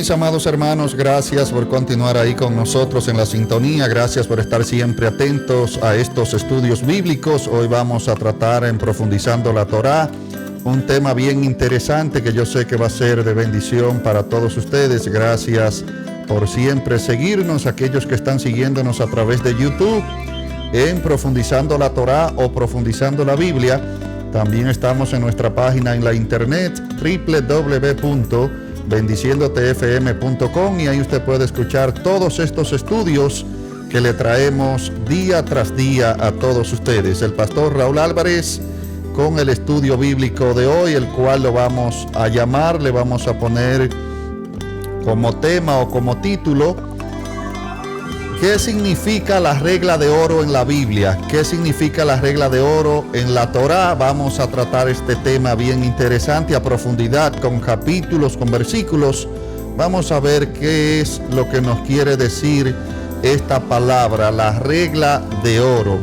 mis amados hermanos, gracias por continuar ahí con nosotros en la sintonía, gracias por estar siempre atentos a estos estudios bíblicos. Hoy vamos a tratar en Profundizando la Torá, un tema bien interesante que yo sé que va a ser de bendición para todos ustedes. Gracias por siempre seguirnos, aquellos que están siguiéndonos a través de YouTube en Profundizando la Torá o Profundizando la Biblia. También estamos en nuestra página en la internet www.bendiciendotefm.com y ahí usted puede escuchar todos estos estudios que le traemos día tras día a todos ustedes. El pastor Raúl Álvarez con el estudio bíblico de hoy, el cual lo vamos a llamar, le vamos a poner como tema o como título: ¿qué significa la regla de oro en la Biblia? ¿Qué significa la regla de oro en la Torá? Vamos a tratar este tema bien interesante a profundidad, con capítulos, con versículos. Vamos a ver qué es lo que nos quiere decir esta palabra, la regla de oro.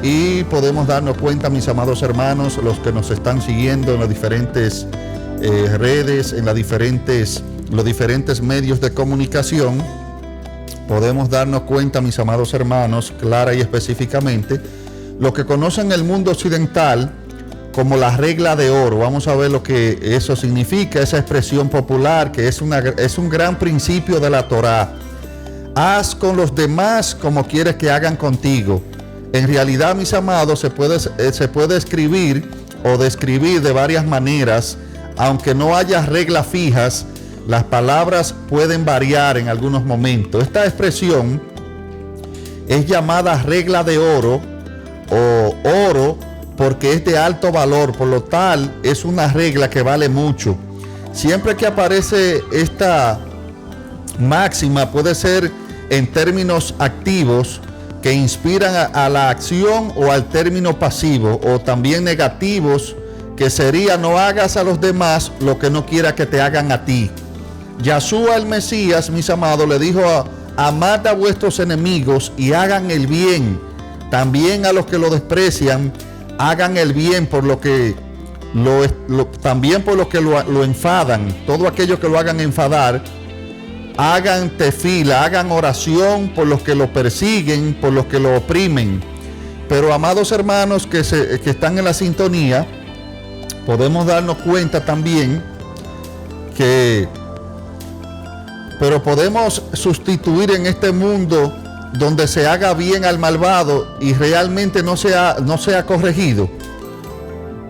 Y podemos darnos cuenta, mis amados hermanos, los que nos están siguiendo en las diferentes redes, en los diferentes medios de comunicación, podemos darnos cuenta, mis amados hermanos, clara y específicamente, lo que conocen el mundo occidental como la regla de oro. Vamos a ver lo que eso significa, esa expresión popular que es un gran principio de la Torá. Haz con los demás como quieres que hagan contigo. En realidad, mis amados, se puede escribir o describir de varias maneras, aunque no haya reglas fijas. Las palabras pueden variar en algunos momentos. Esta expresión es llamada regla de oro o oro porque es de alto valor, por lo tal es una regla que vale mucho. Siempre que aparece esta máxima puede ser en términos activos que inspiran a la acción, o al término pasivo, o también negativos, que sería: no hagas a los demás lo que no quiera que te hagan a ti. Yahshua el Mesías, mis amados, le dijo: amad a vuestros enemigos y hagan el bien. También a los que lo desprecian, hagan el bien por lo que también por los que lo enfadan. Todo aquello que lo hagan enfadar, hagan tefila, hagan oración por los que lo persiguen, por los que lo oprimen. Pero, amados hermanos que están en la sintonía, podemos darnos cuenta también que podemos sustituir en este mundo donde se haga bien al malvado y realmente no sea corregido.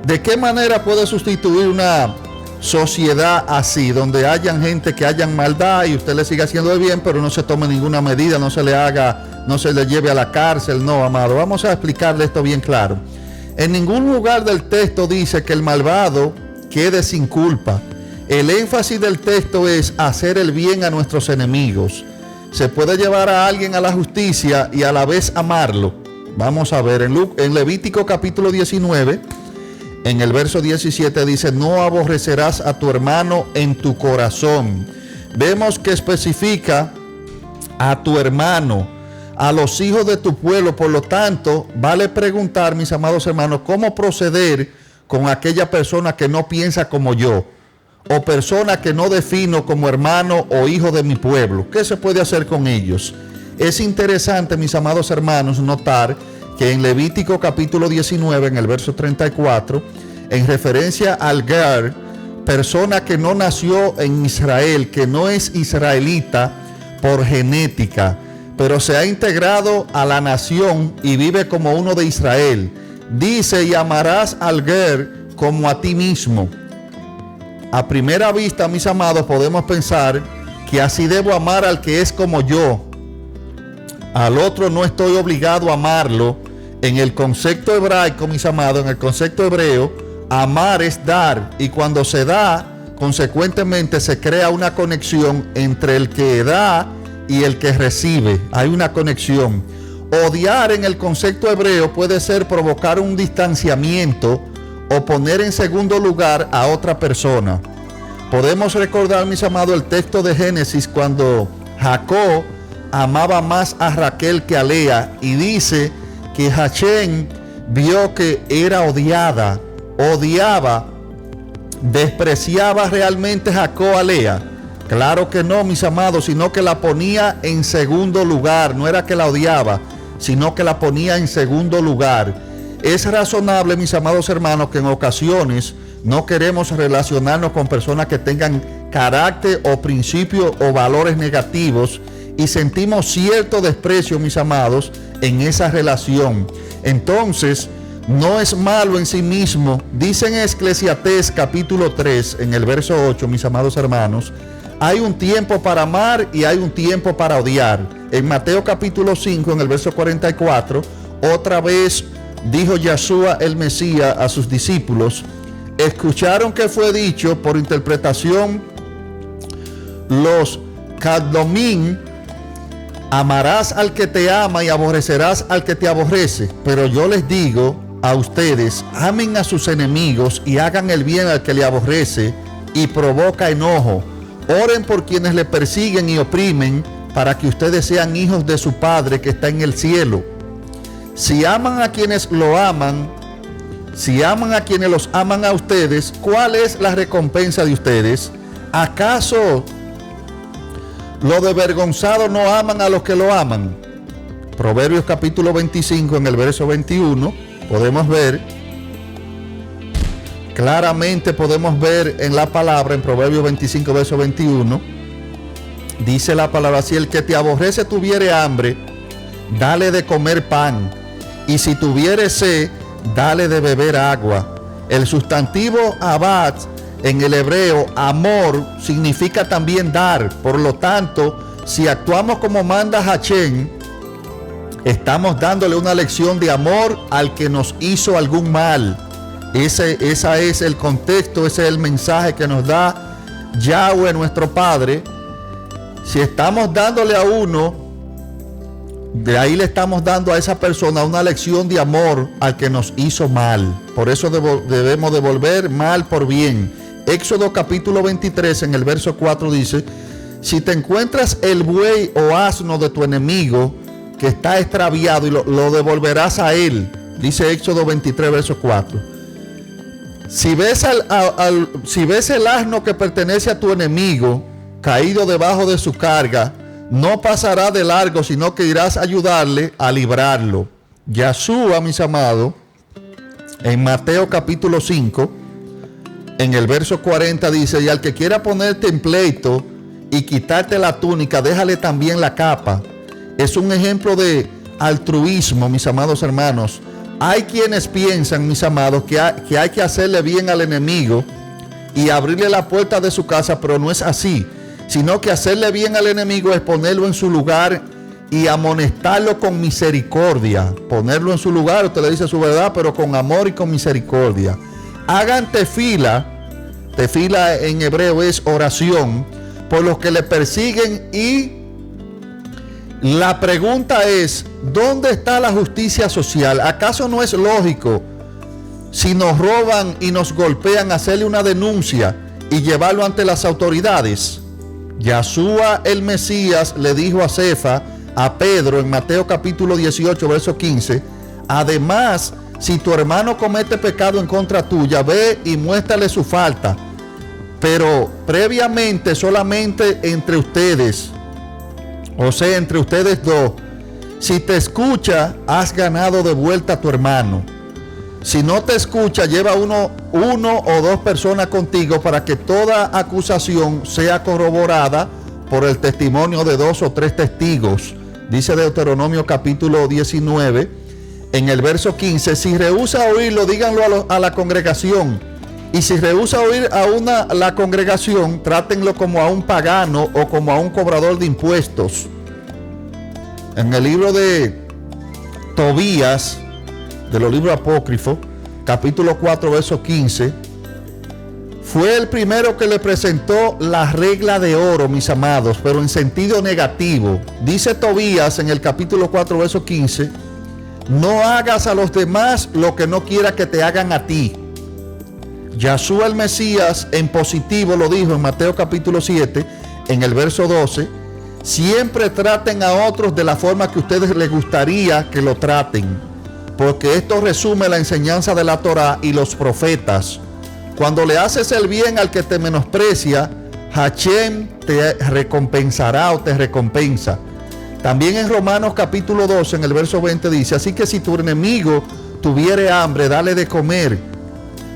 ¿De qué manera puede sustituir una sociedad así, donde hayan gente que hayan maldad y usted le siga haciendo el bien, pero no se tome ninguna medida, no se le lleve a la cárcel? No, amado, vamos a explicarle esto bien claro. En ningún lugar del texto dice que el malvado quede sin culpa. El énfasis del texto es hacer el bien a nuestros enemigos. Se puede llevar a alguien a la justicia y a la vez amarlo. Vamos a ver, en Levítico capítulo 19, en el verso 17 dice: no aborrecerás a tu hermano en tu corazón. Vemos que especifica a tu hermano, a los hijos de tu pueblo. Por lo tanto, vale preguntar, mis amados hermanos, cómo proceder con aquella persona que no piensa como yo, o persona que no defino como hermano o hijo de mi pueblo. ¿Qué se puede hacer con ellos? Es interesante, mis amados hermanos, notar que en Levítico capítulo 19, en el verso 34, en referencia al Ger, persona que no nació en Israel, que no es israelita por genética, pero se ha integrado a la nación y vive como uno de Israel, dice: y amarás al Ger como a ti mismo. A primera vista, mis amados, podemos pensar que así debo amar al que es como yo. Al otro no estoy obligado a amarlo. En el concepto hebraico, mis amados, en el concepto hebreo, amar es dar. Y cuando se da, consecuentemente se crea una conexión entre el que da y el que recibe. Hay una conexión. Odiar en el concepto hebreo puede ser provocar un distanciamiento o poner en segundo lugar a otra persona. Podemos recordar, mis amados, el texto de Génesis cuando Jacob amaba más a Raquel que a Lea, y dice que Hashem vio que era odiaba, despreciaba realmente Jacob a Lea. Claro que no, mis amados, sino que la ponía en segundo lugar. No era que la odiaba, sino que la ponía en segundo lugar. Es razonable, mis amados hermanos, que en ocasiones no queremos relacionarnos con personas que tengan carácter o principios o valores negativos y sentimos cierto desprecio, mis amados, en esa relación. Entonces, no es malo en sí mismo. Dice en Eclesiastés capítulo 3, en el verso 8, mis amados hermanos, hay un tiempo para amar y hay un tiempo para odiar. En Mateo capítulo 5, en el verso 44, otra vez dijo Yeshua el Mesías a sus discípulos: escucharon que fue dicho por interpretación los Kaddomim, amarás al que te ama y aborrecerás al que te aborrece. Pero yo les digo a ustedes, amen a sus enemigos y hagan el bien al que le aborrece y provoca enojo. Oren por quienes le persiguen y oprimen, para que ustedes sean hijos de su Padre que está en el cielo. Si aman a quienes lo aman, si aman a quienes los aman a ustedes, ¿cuál es la recompensa de ustedes? ¿Acaso los desvergonzados no aman a los que lo aman? Proverbios capítulo 25, en el verso 21, podemos ver, claramente podemos ver en la palabra, en Proverbios 25, verso 21, dice la palabra: si el que te aborrece tuviere hambre, dale de comer pan, y si tuviere sed, dale de beber agua. El sustantivo abad en el hebreo, amor, significa también dar. Por lo tanto, si actuamos como manda Hashem, estamos dándole una lección de amor al que nos hizo algún mal. Ese es el contexto, ese es el mensaje que nos da Yahweh, nuestro Padre. Si estamos dándole a uno, de ahí le estamos dando a esa persona una lección de amor al que nos hizo mal. Por eso debemos devolver mal por bien. Éxodo capítulo 23, en el verso 4 dice: si te encuentras el buey o asno de tu enemigo que está extraviado, y lo devolverás a él. Dice Éxodo 23, verso 4. Si ves el asno que pertenece a tu enemigo caído debajo de su carga, no pasará de largo, sino que irás a ayudarle a librarlo. Yeshua, mis amados, en Mateo capítulo 5, en el verso 40 dice: y al que quiera ponerte en pleito y quitarte la túnica, déjale también la capa. Es un ejemplo de altruismo, mis amados hermanos. Hay quienes piensan, mis amados, que hay que hacerle bien al enemigo y abrirle la puerta de su casa, pero no es así, sino que hacerle bien al enemigo es ponerlo en su lugar y amonestarlo con misericordia. Ponerlo en su lugar, usted le dice su verdad, pero con amor y con misericordia. Hagan tefila. Tefila en hebreo es oración por los que le persiguen, y la pregunta es: ¿dónde está la justicia social? ¿Acaso no es lógico, si nos roban y nos golpean, hacerle una denuncia y llevarlo ante las autoridades? Yeshua el Mesías le dijo a Cefa, a Pedro, en Mateo capítulo 18, verso 15: además, si tu hermano comete pecado en contra tuya, ve y muéstrale su falta, pero previamente solamente entre ustedes, o sea, entre ustedes dos. Si te escucha, has ganado de vuelta a tu hermano. Si no te escucha, lleva uno o dos personas contigo, para que toda acusación sea corroborada por el testimonio de 2 o 3 testigos. Dice Deuteronomio capítulo 19, en el verso 15: si rehúsa oírlo, díganlo a la congregación. Y si rehúsa oír a la congregación, trátenlo como a un pagano o como a un cobrador de impuestos. En el libro de Tobías, de los libros apócrifos, capítulo 4, verso 15, fue el primero que le presentó la regla de oro, mis amados, pero en sentido negativo. Dice Tobías en el capítulo 4, verso 15: no hagas a los demás lo que no quiera que te hagan a ti. Yeshua el Mesías en positivo lo dijo en Mateo capítulo 7, en el verso 12: siempre traten a otros de la forma que a ustedes les gustaría que lo traten, porque esto resume la enseñanza de la Torá y los profetas. Cuando le haces el bien al que te menosprecia, Hashem te recompensará o te recompensa. También en Romanos capítulo 12, en el verso 20 dice: así que si tu enemigo tuviere hambre, dale de comer.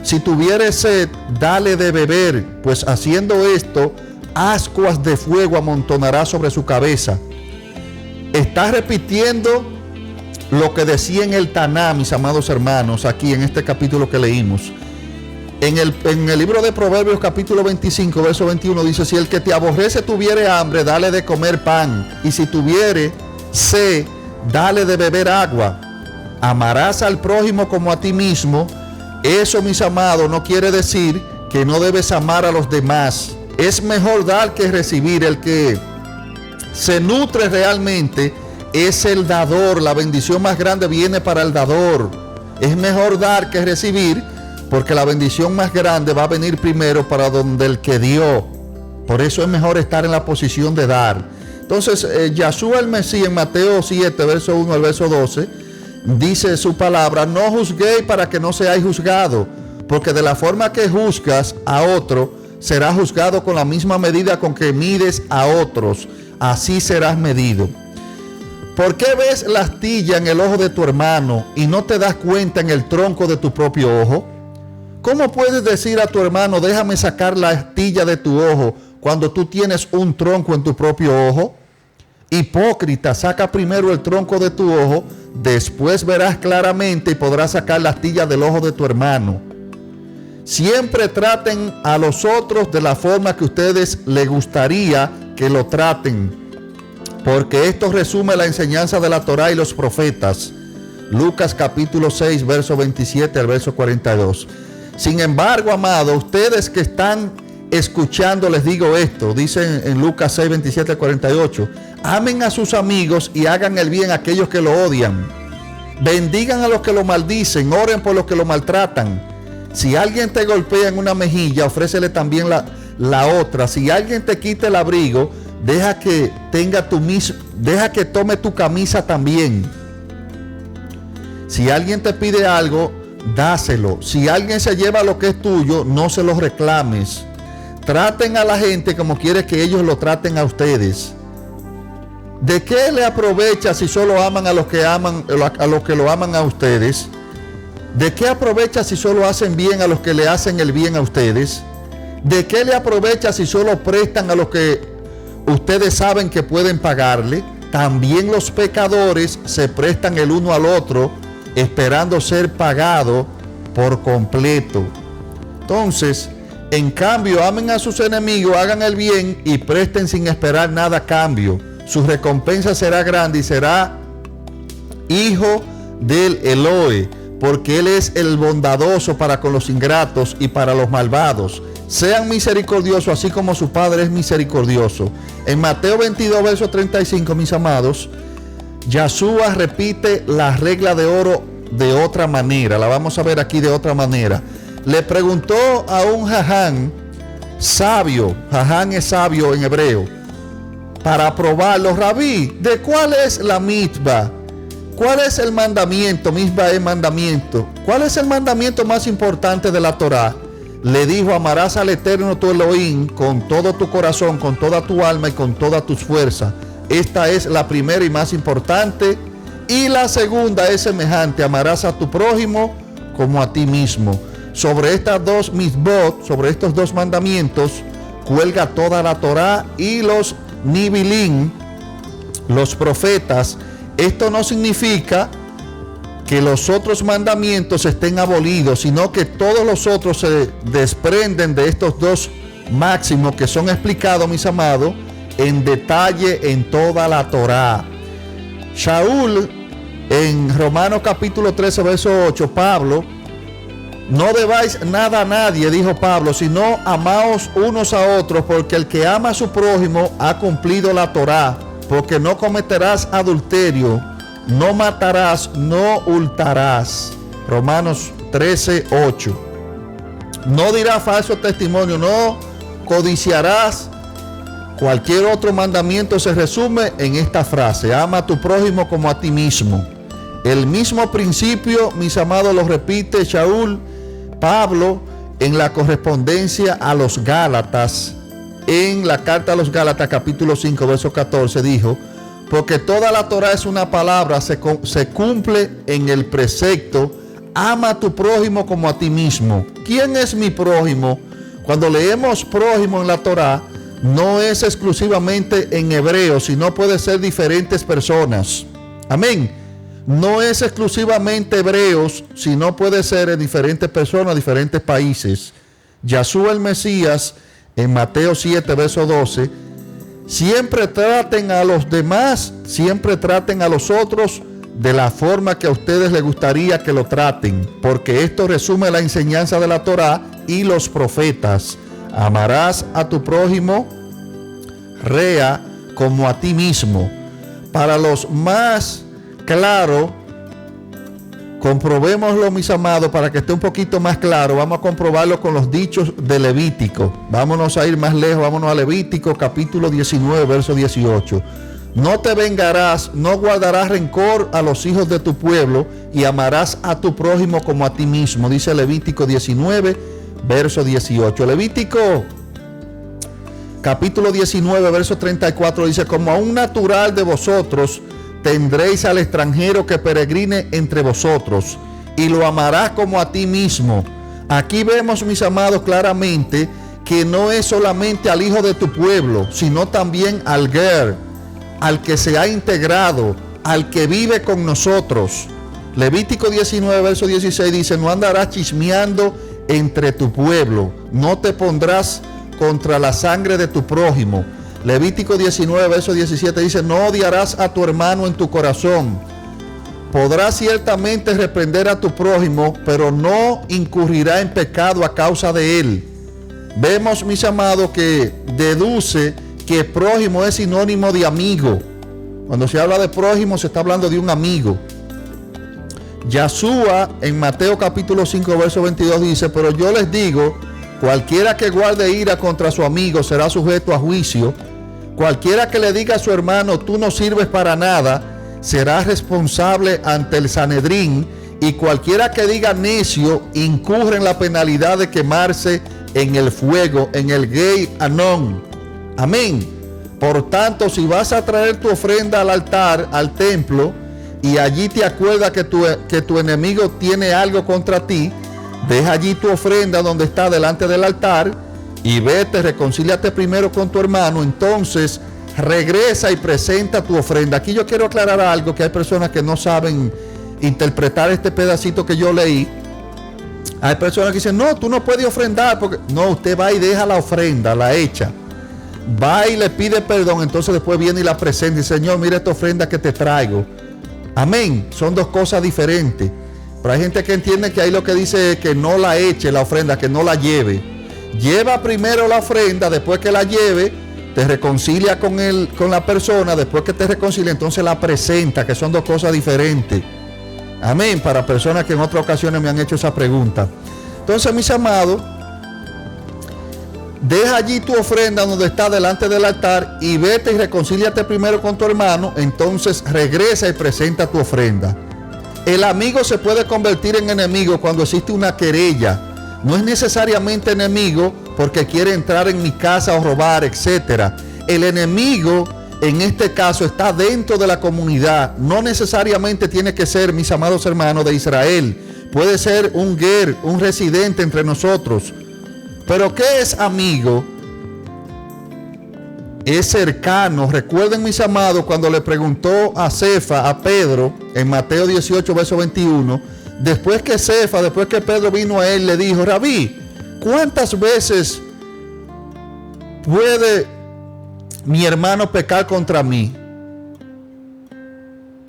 Si tuviere sed, dale de beber, pues haciendo esto, ascuas de fuego amontonará sobre su cabeza. Está repitiendo lo que decía en el Taná, mis amados hermanos, aquí en este capítulo que leímos. En el libro de Proverbios capítulo 25, verso 21 dice: si el que te aborrece tuviere hambre, dale de comer pan, y si tuviere sed, dale de beber agua. Amarás al prójimo como a ti mismo. Eso, mis amados, no quiere decir que no debes amar a los demás. Es mejor dar que recibir. El que se nutre realmente es el dador. La bendición más grande viene para el dador. Es mejor dar que recibir, porque la bendición más grande va a venir primero para donde el que dio. Por eso es mejor estar en la posición de dar. Entonces, Yahshua el Mesías en Mateo 7, verso 1 al verso 12, dice su palabra: no juzguéis para que no seáis juzgados, porque de la forma que juzgas a otro, serás juzgado con la misma medida con que mides a otros. Así serás medido. ¿Por qué ves la astilla en el ojo de tu hermano y no te das cuenta en el tronco de tu propio ojo? ¿Cómo puedes decir a tu hermano: déjame sacar la astilla de tu ojo, cuando tú tienes un tronco en tu propio ojo? Hipócrita, saca primero el tronco de tu ojo, después verás claramente y podrás sacar la astilla del ojo de tu hermano. Siempre traten a los otros de la forma que a ustedes les gustaría que lo traten, porque esto resume la enseñanza de la Torá y los profetas. Lucas capítulo 6, verso 27 al verso 42. Sin embargo, amados, ustedes que están escuchando, les digo esto, dice en Lucas 6, 27 al 48: amen a sus amigos y hagan el bien a aquellos que lo odian. Bendigan a los que lo maldicen, oren por los que lo maltratan. Si alguien te golpea en una mejilla, ofrécele también la otra. Si alguien te quita el abrigo, deja que tome tu camisa también. Si alguien te pide algo, dáselo. Si alguien se lleva lo que es tuyo, no se lo reclames. Traten a la gente como quieres que ellos lo traten a ustedes. ¿De qué le aprovecha si solo aman a los que lo aman a ustedes? ¿De qué aprovecha si solo hacen bien a los que le hacen el bien a ustedes? ¿De qué le aprovecha si solo prestan a los que ustedes saben que pueden pagarle? También los pecadores se prestan el uno al otro, esperando ser pagados por completo. Entonces, en cambio, amen a sus enemigos, hagan el bien y presten sin esperar nada a cambio. Su recompensa será grande y será hijo del Elohe, porque Él es el bondadoso para con los ingratos y para los malvados. Sean misericordiosos así como su Padre es misericordioso. En Mateo 22, verso 35, mis amados, Yahshua repite la regla de oro de otra manera. La vamos a ver aquí de otra manera. Le preguntó a un jaján sabio, jaján es sabio en hebreo, para probarlo: Rabí, ¿de cuál es la mitzvah? ¿Cuál es el mandamiento? Mitzvah es mandamiento. ¿Cuál es el mandamiento más importante de la Torá? Le dijo: amarás al Eterno tu Elohim con todo tu corazón, con toda tu alma y con todas tus fuerzas. Esta es la primera y más importante. Y la segunda es semejante: amarás a tu prójimo como a ti mismo. Sobre estas dos mitzvot, sobre estos dos mandamientos, cuelga toda la Torá y los Nibilim, los profetas. Esto no significa que los otros mandamientos estén abolidos, sino que todos los otros se desprenden de estos dos máximos que son explicados, mis amados, en detalle en toda la Torá. Shaul, en Romanos capítulo 13, verso 8, Pablo: no debáis nada a nadie, dijo Pablo, sino amaos unos a otros, porque el que ama a su prójimo ha cumplido la Torá. Porque no cometerás adulterio, no matarás, no hurtarás. Romanos 13, 8. No dirás falso testimonio, no codiciarás. Cualquier otro mandamiento se resume en esta frase: ama a tu prójimo como a ti mismo. El mismo principio, mis amados, lo repite Shaul, Pablo, en la correspondencia a los Gálatas, en la carta a los Gálatas capítulo 5 verso 14 dijo: porque toda la Torá es una palabra, se cumple en el precepto: ama a tu prójimo como a ti mismo. ¿Quién es mi prójimo? Cuando leemos prójimo en la Torá, no es exclusivamente en hebreo, sino puede ser diferentes personas. Amén. No es exclusivamente hebreos, sino puede ser en diferentes personas, diferentes países. Yahshua el Mesías, en Mateo 7, verso 12, siempre traten a los demás, siempre traten a los otros de la forma que a ustedes les gustaría que lo traten, porque esto resume la enseñanza de la Torá y los profetas. Amarás a tu prójimo, rea, como a ti mismo. Para los más claros, comprobémoslo, mis amados, para que esté un poquito más claro. Vamos a comprobarlo con los dichos de Levítico. Vámonos a ir más lejos, vámonos a Levítico capítulo 19, verso 18. No te vengarás, no guardarás rencor a los hijos de tu pueblo, y amarás a tu prójimo como a ti mismo, dice Levítico 19, verso 18. Levítico capítulo 19, verso 34 dice: como a un natural de vosotros tendréis al extranjero que peregrine entre vosotros, y lo amarás como a ti mismo. Aquí vemos, mis amados, claramente que no es solamente al hijo de tu pueblo, sino también al ger, al que se ha integrado, al que vive con nosotros. Levítico 19, verso 16 dice: no andarás chismeando entre tu pueblo, no te pondrás contra la sangre de tu prójimo. Levítico 19, verso 17 dice: no odiarás a tu hermano en tu corazón. Podrás ciertamente reprender a tu prójimo, pero no incurrirá en pecado a causa de él. Vemos, mis amados, que deduce que prójimo es sinónimo de amigo. Cuando se habla de prójimo, se está hablando de un amigo. Yahshua en Mateo capítulo 5, verso 22 dice: pero yo les digo, cualquiera que guarde ira contra su amigo será sujeto a juicio. Cualquiera que le diga a su hermano: tú no sirves para nada, será responsable ante el Sanedrín. Y cualquiera que diga necio incurre en la penalidad de quemarse en el fuego, en el Gei Anón. Amén. Por tanto, si vas a traer tu ofrenda al altar, al templo, y allí te acuerdas que tu enemigo tiene algo contra ti, deja allí tu ofrenda donde está delante del altar, y vete, reconcíliate primero con tu hermano, entonces regresa y presenta tu ofrenda. Aquí yo quiero aclarar algo, que hay personas que no saben interpretar este pedacito que yo leí. Hay personas que dicen: no, tú no puedes ofrendar, porque no, usted va y deja la ofrenda, la echa, va y le pide perdón, entonces después viene y la presenta y: Señor, mira esta ofrenda que te traigo. Amén. Son dos cosas diferentes. Pero hay gente que entiende que ahí lo que dice es que no la eche la ofrenda, que no la lleve. Lleva primero la ofrenda, después que la lleve, te reconcilia con la persona, después que te reconcilia, entonces la presenta, que son dos cosas diferentes. Amén. Para personas que en otras ocasiones me han hecho esa pregunta. Entonces, mis amados, deja allí tu ofrenda donde está delante del altar, y vete y reconcíliate primero con tu hermano, entonces regresa y presenta tu ofrenda. El amigo se puede convertir en enemigo cuando existe una querella. No es necesariamente enemigo porque quiere entrar en mi casa o robar, etc. El enemigo en este caso está dentro de la comunidad. No necesariamente tiene que ser, mis amados hermanos, de Israel. Puede ser un ger, un residente entre nosotros. Pero ¿qué es amigo? Es cercano. Recuerden, mis amados, cuando le preguntó a Cefa, a Pedro, en Mateo 18, verso 21, después que Pedro vino a él, le dijo: Rabí, ¿cuántas veces puede mi hermano pecar contra mí?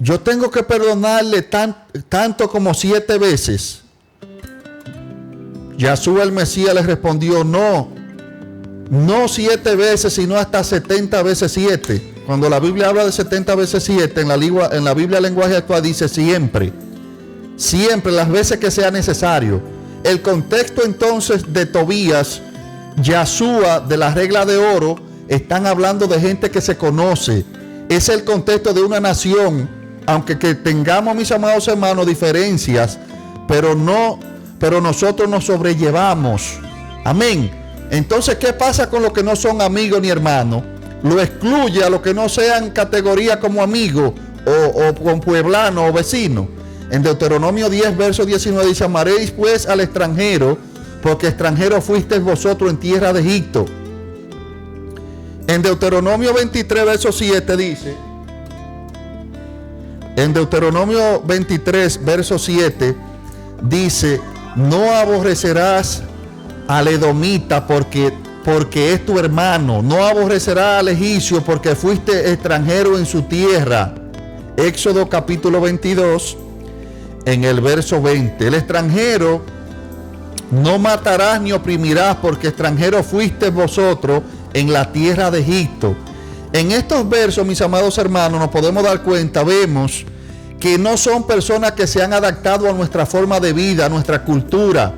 Yo tengo que perdonarle tanto como 7 veces. Yahshua el Mesías le respondió: no 7 veces, sino hasta 70 veces 7. Cuando la Biblia habla de 70 veces 7, en la Biblia lenguaje actual dice siempre, las veces que sea necesario. El contexto entonces de Tobías, Yahshua, de la regla de oro, están hablando de gente que se conoce. Es el contexto de una nación, aunque que tengamos, mis amados hermanos, diferencias, pero nosotros nos sobrellevamos. Amén. Entonces, ¿qué pasa con los que no son amigos ni hermanos? Lo excluye a los que no sean categoría como amigos o con pueblano o vecino. En Deuteronomio 10, verso 19 dice: amaréis pues al extranjero, porque extranjero fuisteis vosotros en tierra de Egipto. En Deuteronomio 23, verso 7 dice, en Deuteronomio 23, verso 7 dice: no aborrecerás al edomita porque es tu hermano, no aborrecerás al egipcio porque fuiste extranjero en su tierra. Éxodo capítulo 22, en el verso 20, el extranjero no matarás ni oprimirás porque extranjero fuiste vosotros en la tierra de Egipto. En estos versos, mis amados hermanos, nos podemos dar cuenta, vemos que no son personas que se han adaptado a nuestra forma de vida, a nuestra cultura,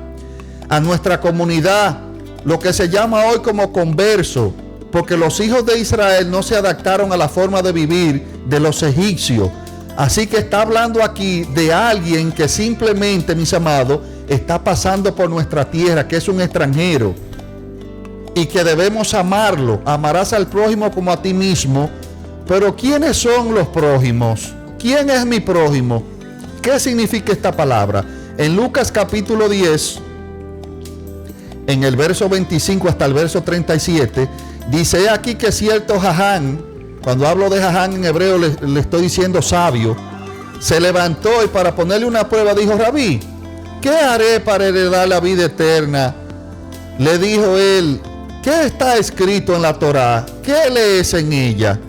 a nuestra comunidad, lo que se llama hoy como converso, porque los hijos de Israel no se adaptaron a la forma de vivir de los egipcios. Así que está hablando aquí de alguien que simplemente, mis amados, está pasando por nuestra tierra, que es un extranjero, y que debemos amarlo. Amarás al prójimo como a ti mismo. Pero ¿quiénes son los prójimos? ¿Quién es mi prójimo? ¿Qué significa esta palabra? En Lucas capítulo 10, en el verso 25 hasta el verso 37, dice aquí que cierto Jaján, cuando hablo de Jaján en hebreo le estoy diciendo sabio, se levantó y para ponerle una prueba dijo: Rabí, ¿qué haré para heredar la vida eterna? Le dijo él: ¿qué está escrito en la Torá? ¿Qué lees en ella?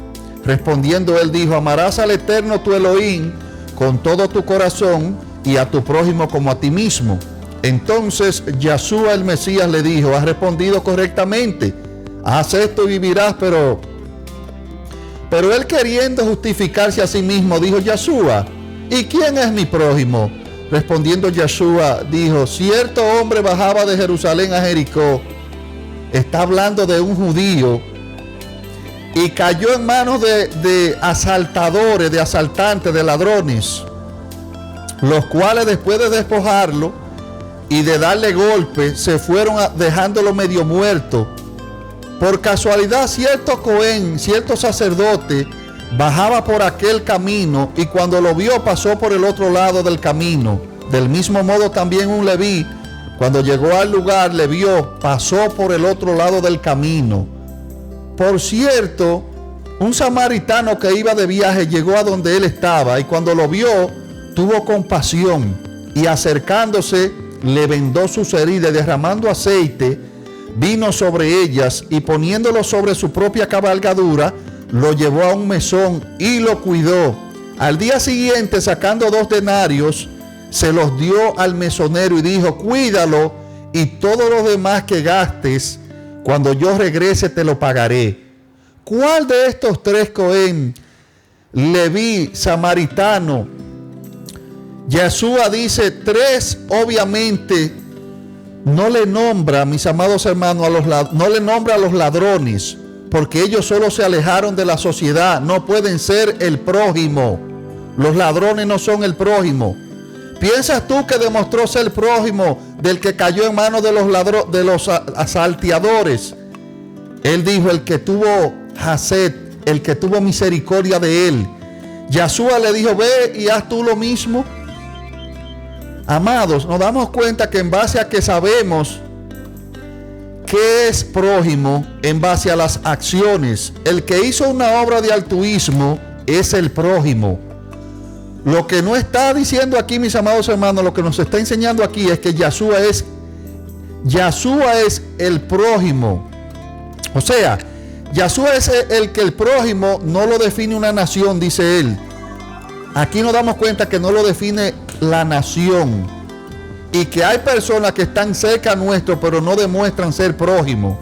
Respondiendo él dijo: amarás al Eterno tu Elohim con todo tu corazón y a tu prójimo como a ti mismo. Entonces Yeshua el Mesías le dijo: has respondido correctamente, haz esto y vivirás. Pero él, queriendo justificarse a sí mismo, dijo: Yeshua, ¿y quién es mi prójimo? Respondiendo Yeshua dijo: cierto hombre bajaba de Jerusalén a Jericó. Está hablando de un judío, y cayó en manos de asaltadores, de asaltantes, de ladrones, los cuales después de despojarlo y de darle golpes, se fueron dejándolo medio muerto. Por casualidad, cierto Cohen, cierto sacerdote, bajaba por aquel camino, y cuando lo vio pasó por el otro lado del camino. Del mismo modo también un leví, cuando llegó al lugar, le vio, pasó por el otro lado del camino. Por cierto, un samaritano que iba de viaje llegó a donde él estaba, y cuando lo vio, tuvo compasión, y acercándose, le vendó sus heridas, derramando aceite, vino sobre ellas, y poniéndolo sobre su propia cabalgadura, lo llevó a un mesón y lo cuidó. Al día siguiente, sacando 2 denarios, se los dio al mesonero y dijo: cuídalo, y todo lo demás que gastes, cuando yo regrese te lo pagaré. ¿Cuál de estos 3 Cohen, leví, samaritano? Yeshua dice 3, obviamente no le nombra, mis amados hermanos, no le nombra a los ladrones, porque ellos solo se alejaron de la sociedad, no pueden ser el prójimo. Los ladrones no son el prójimo. ¿Piensas tú que demostró ser prójimo del que cayó en manos de los asalteadores? Él dijo: el que tuvo Hased, el que tuvo misericordia de él. Yeshua le dijo: ve y haz tú lo mismo. Amados, nos damos cuenta que en base a que sabemos qué es prójimo, en base a las acciones, el que hizo una obra de altruismo es el prójimo. Lo que no está diciendo aquí, mis amados hermanos, lo que nos está enseñando aquí es que Yeshua es el prójimo. O sea, Yeshua es el que el prójimo no lo define una nación, dice él. Aquí nos damos cuenta que no lo define la nación, y que hay personas que están cerca nuestro pero no demuestran ser prójimo.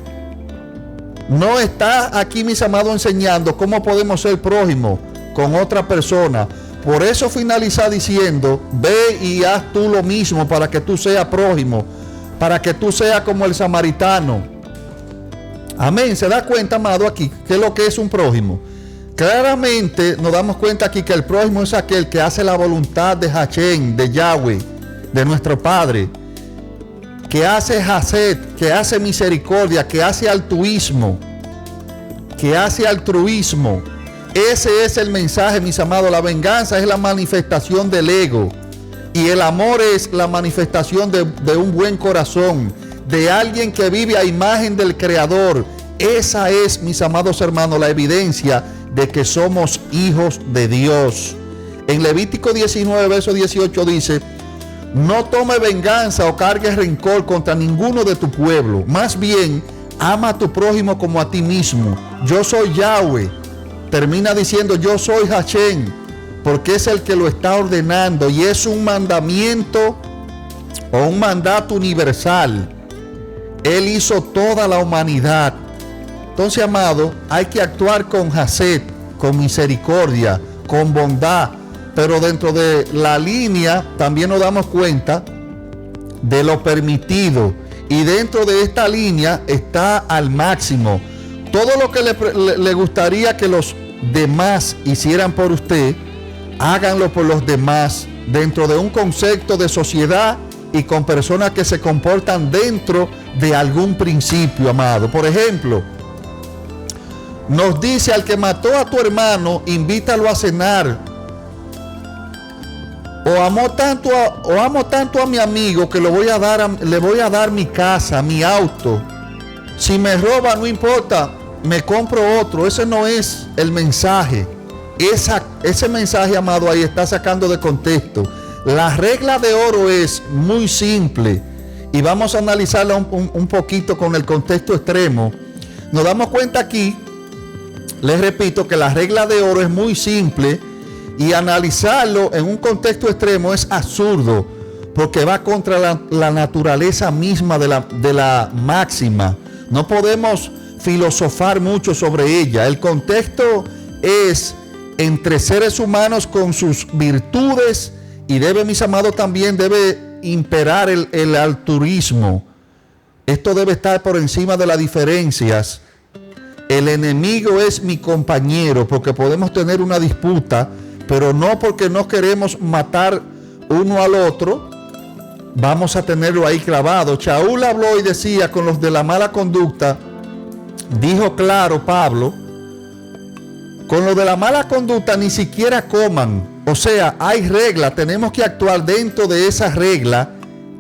No está aquí, mis amados, enseñando cómo podemos ser prójimos con otra persona. Por eso finaliza diciendo: ve y haz tú lo mismo para que tú seas prójimo, para que tú seas como el samaritano. Amén. ¿Se da cuenta, amado, aquí qué es lo que es un prójimo? Claramente nos damos cuenta aquí que el prójimo es aquel que hace la voluntad de Hashem, de Yahweh, de nuestro Padre, que hace hesed, que hace misericordia, que hace altruismo, Ese es el mensaje, mis amados. La venganza es la manifestación del ego y el amor es la manifestación de un buen corazón, de alguien que vive a imagen del Creador. Esa es, mis amados hermanos, la evidencia de que somos hijos de Dios. En Levítico 19, verso 18 dice: no tome venganza o cargues rencor contra ninguno de tu pueblo. Más bien, ama a tu prójimo como a ti mismo. Yo soy Yahweh. Termina diciendo: yo soy Hashem, porque es el que lo está ordenando y es un mandamiento o un mandato universal. Él hizo toda la humanidad. Entonces, amado, hay que actuar con hesed, con misericordia, con bondad. Pero dentro de la línea también nos damos cuenta de lo permitido. Y dentro de esta línea está al máximo. Todo lo que le gustaría que los demás hicieran por usted, háganlo por los demás, dentro de un concepto de sociedad y con personas que se comportan dentro de algún principio, amado. Por ejemplo, nos dice: al que mató a tu hermano, invítalo a cenar. O amo tanto a mi amigo que le voy a dar mi casa, mi auto. Si me roba, no importa, me compro otro. Ese no es el mensaje. Ese mensaje, amado, ahí está sacando de contexto. La regla de oro es muy simple y vamos a analizarla un poquito con el contexto extremo. Nos damos cuenta aquí, les repito, que la regla de oro es muy simple. Y analizarlo en un contexto extremo es absurdo, porque va contra la naturaleza misma de la máxima. No podemos filosofar mucho sobre ella. El contexto es entre seres humanos con sus virtudes y mis amados, también debe imperar el altruismo. Esto debe estar por encima de las diferencias. El enemigo es mi compañero, porque podemos tener una disputa, pero no porque no queremos matar uno al otro, vamos a tenerlo ahí clavado. Shaul habló y decía: con los de la mala conducta, dijo claro Pablo, con los de la mala conducta ni siquiera coman. O sea, hay reglas, tenemos que actuar dentro de esa regla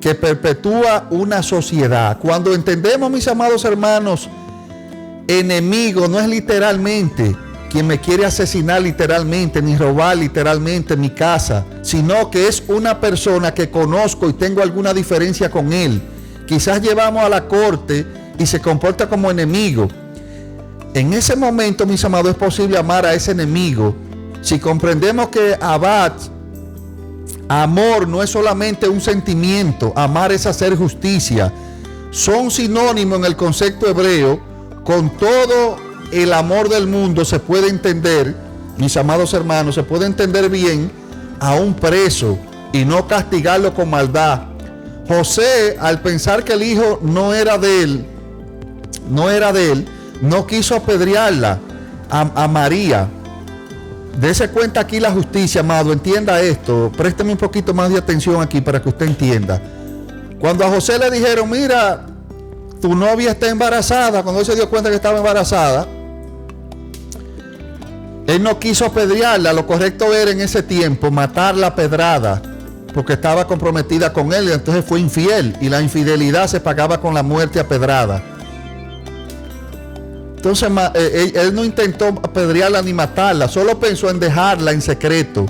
que perpetúa una sociedad. Cuando entendemos, mis amados hermanos, enemigo no es literalmente quien me quiere asesinar literalmente, ni robar literalmente mi casa, sino que es una persona que conozco y tengo alguna diferencia con él. Quizás llevamos a la corte y se comporta como enemigo. En ese momento, mis amados, es posible amar a ese enemigo. Si comprendemos que amor no es solamente un sentimiento, amar es hacer justicia. Son sinónimos en el concepto hebreo. Con todo el amor del mundo se puede entender, mis amados hermanos, se puede entender bien a un preso y no castigarlo con maldad. José, al pensar que el hijo no era de él, no quiso apedrearla a María. Dese cuenta aquí la justicia, amado, entienda esto, présteme un poquito más de atención aquí para que usted entienda. Cuando a José le dijeron: mira, tu novia está embarazada, cuando él se dio cuenta que estaba embarazada, él no quiso apedrearla. Lo correcto era en ese tiempo matarla a pedrada, porque estaba comprometida con él y entonces fue infiel, y la infidelidad se pagaba con la muerte a pedrada. Entonces él no intentó apedrearla ni matarla, solo pensó en dejarla en secreto.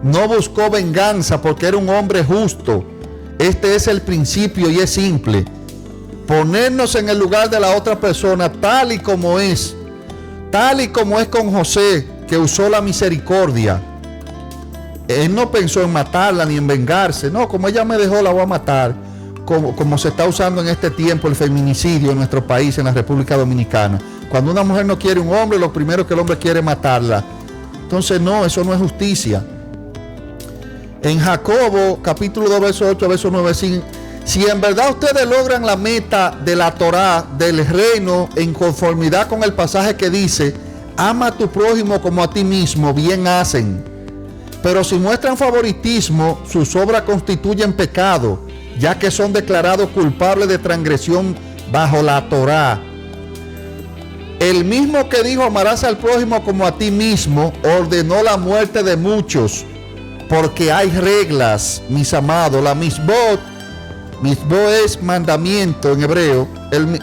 No buscó venganza porque era un hombre justo. Este es el principio y es simple: ponernos en el lugar de la otra persona tal y como es con José, que usó la misericordia. Él no pensó en matarla ni en vengarse. No, como ella me dejó, la voy a matar. Como se está usando en este tiempo el feminicidio en nuestro país, en la República Dominicana. Cuando una mujer no quiere un hombre, lo primero que el hombre quiere es matarla. Entonces no, eso no es justicia. En Jacobo capítulo 2 verso 8 verso 9, si en verdad ustedes logran la meta de la Torá, del reino, en conformidad con el pasaje que dice: ama a tu prójimo como a ti mismo, bien hacen. Pero si muestran favoritismo, sus obras constituyen pecado. ya que son declarados culpables de transgresión bajo la Torá. El mismo que dijo amarás al prójimo como a ti mismo, ordenó la muerte de muchos, porque hay reglas, mis amados. La misbot es mandamiento en hebreo.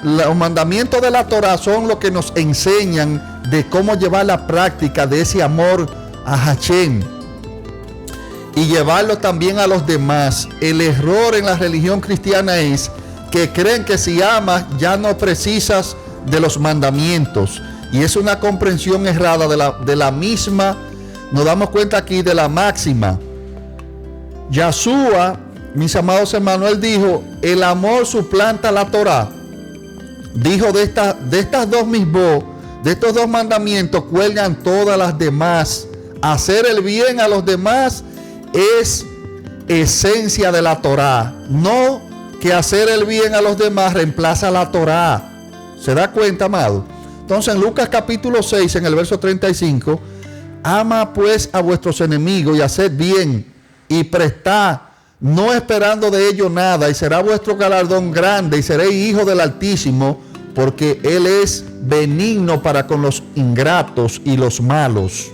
Los mandamientos de la Torá son lo que nos enseñan de cómo llevar la práctica de ese amor a Hashem y llevarlo también a los demás. El error en la religión cristiana es que creen que si amas ya no precisas de los mandamientos, y es una comprensión errada de la misma. Nos damos cuenta aquí de la máxima. Yahshua, mis amados hermanos, él dijo, el amor suplanta la Torá. Dijo, de estas dos misbot, de estos dos mandamientos cuelgan todas las demás. Hacer el bien a los demás es esencia de la Torá. No que hacer el bien a los demás reemplaza la Torá. ¿Se da cuenta, amado? Entonces en Lucas capítulo 6, en el verso 35, ama pues a vuestros enemigos y haced bien y prestad, no esperando de ello nada, y será vuestro galardón grande y seréis hijos del Altísimo, porque Él es benigno para con los ingratos y los malos.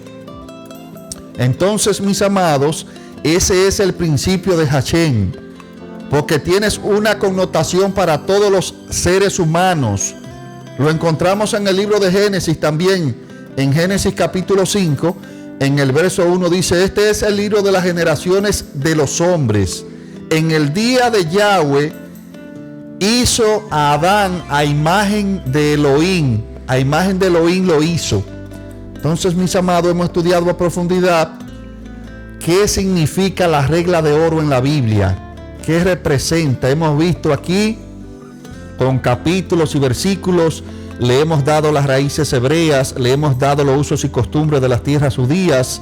Entonces, mis amados, ese es el principio de Hashem, porque tienes una connotación para todos los seres humanos. Lo encontramos en el libro de Génesis también, en Génesis capítulo 5, en el verso 1 dice, este es el libro de las generaciones de los hombres. En el día de Yahweh hizo a Adán a imagen de Elohim lo hizo. Entonces, mis amados, hemos estudiado a profundidad qué significa la regla de oro en la Biblia, qué representa. Hemos visto aquí con capítulos y versículos, le hemos dado las raíces hebreas, le hemos dado los usos y costumbres de las tierras judías,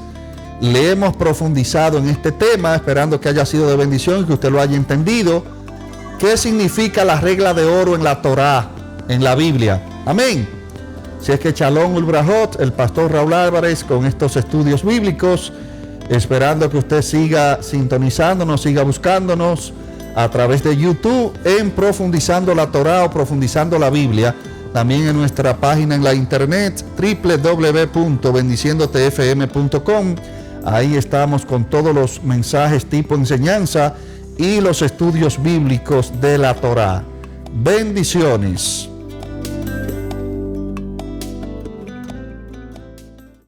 le hemos profundizado en este tema, esperando que haya sido de bendición y que usted lo haya entendido. ¿Qué significa la regla de oro en la Torá, en la Biblia? Amén. Si es que Shalom Ulbrahot, el pastor Raúl Álvarez, con estos estudios bíblicos, esperando que usted siga sintonizándonos, siga buscándonos a través de YouTube en Profundizando la Torá o Profundizando la Biblia. También en nuestra página en la internet www.bendiciendotefm.com. Ahí estamos con todos los mensajes tipo enseñanza y los estudios bíblicos de la Torá. Bendiciones.